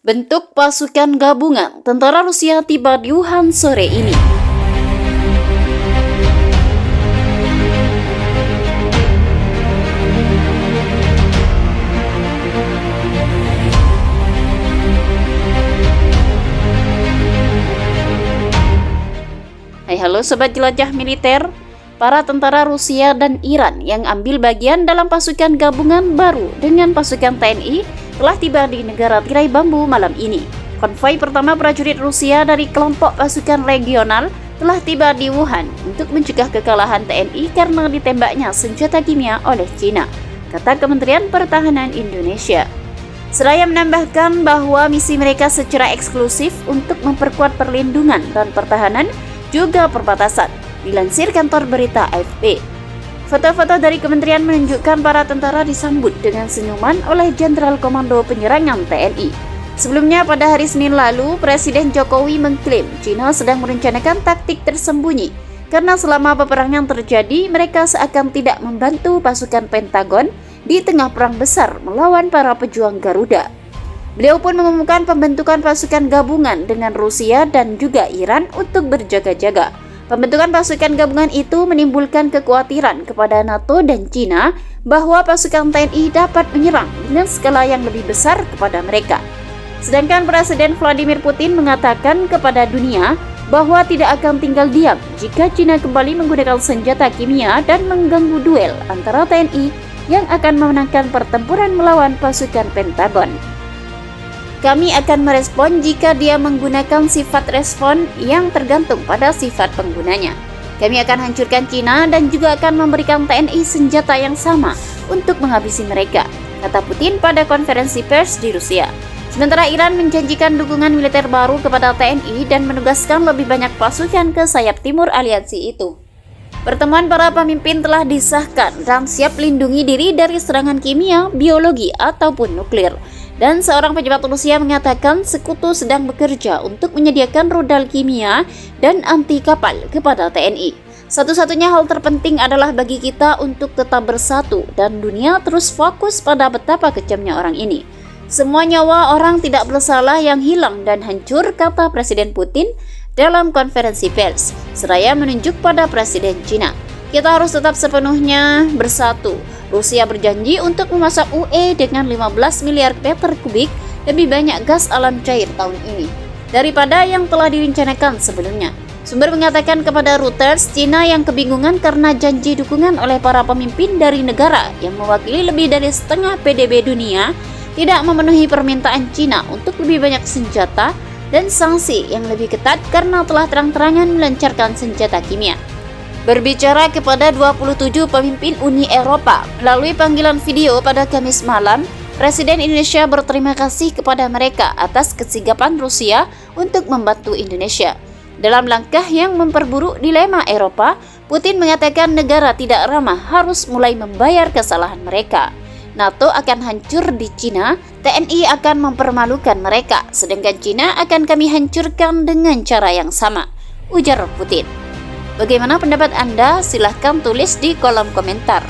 Bentuk pasukan gabungan tentara Rusia tiba di Wuhan sore ini. Hai halo sobat jelajah militer, para tentara Rusia dan Iran yang ambil bagian dalam pasukan gabungan baru dengan pasukan TNI telah tiba di negara tirai bambu malam ini. Konvoi pertama prajurit Rusia dari kelompok pasukan regional telah tiba di Wuhan untuk mencegah kekalahan TNI karena ditembaknya senjata kimia oleh Cina, kata Kementerian Pertahanan Indonesia. Seraya menambahkan bahwa misi mereka secara eksklusif untuk memperkuat perlindungan dan pertahanan juga perbatasan, dilansir kantor berita AFP. Foto-foto dari kementerian menunjukkan para tentara disambut dengan senyuman oleh Jenderal Komando Penyerangan TNI. Sebelumnya pada hari Senin lalu, Presiden Jokowi mengklaim Cina sedang merencanakan taktik tersembunyi karena selama peperangan terjadi, mereka seakan tidak membantu pasukan Pentagon di tengah perang besar melawan para pejuang Garuda. Beliau pun mengumumkan pembentukan pasukan gabungan dengan Rusia dan juga Iran untuk berjaga-jaga. Pembentukan pasukan gabungan itu menimbulkan kekhawatiran kepada NATO dan Cina bahwa pasukan TNI dapat menyerang dengan skala yang lebih besar kepada mereka. Sedangkan Presiden Vladimir Putin mengatakan kepada dunia bahwa tidak akan tinggal diam jika Cina kembali menggunakan senjata kimia dan mengganggu duel antara TNI yang akan memenangkan pertempuran melawan pasukan Pentagon. Kami akan merespon jika dia menggunakan sifat respon yang tergantung pada sifat penggunanya. Kami akan hancurkan Cina dan juga akan memberikan TNI senjata yang sama untuk menghabisi mereka, kata Putin pada konferensi pers di Rusia. Sementara Iran menjanjikan dukungan militer baru kepada TNI dan menugaskan lebih banyak pasukan ke sayap timur aliansi itu. Pertemuan para pemimpin telah disahkan dan siap lindungi diri dari serangan kimia, biologi, ataupun nuklir. Dan seorang pejabat Rusia mengatakan sekutu sedang bekerja untuk menyediakan rudal kimia dan anti kapal kepada TNI. Satu-satunya hal terpenting adalah bagi kita untuk tetap bersatu dan dunia terus fokus pada betapa kejamnya orang ini. Semua nyawa orang tidak bersalah yang hilang dan hancur, kata Presiden Putin dalam konferensi pers, seraya menunjuk pada Presiden Cina. Kita harus tetap sepenuhnya bersatu. Rusia berjanji untuk memasak UE dengan 15 miliar meter kubik lebih banyak gas alam cair tahun ini daripada yang telah direncanakan sebelumnya. Sumber mengatakan kepada Reuters, Cina yang kebingungan karena janji dukungan oleh para pemimpin dari negara yang mewakili lebih dari setengah PDB dunia tidak memenuhi permintaan Cina untuk lebih banyak senjata dan sanksi yang lebih ketat karena telah terang-terangan melancarkan senjata kimia. Berbicara kepada 27 pemimpin Uni Eropa melalui panggilan video pada Kamis malam, Presiden Indonesia berterima kasih kepada mereka atas kesigapan Rusia untuk membantu Indonesia. Dalam langkah yang memperburuk dilema Eropa, Putin mengatakan negara tidak ramah harus mulai membayar kesalahan mereka. NATO akan hancur di Cina, TNI akan mempermalukan mereka, sedangkan Cina akan kami hancurkan dengan cara yang sama, ujar Putin. Bagaimana pendapat Anda? Silahkan tulis di kolom komentar.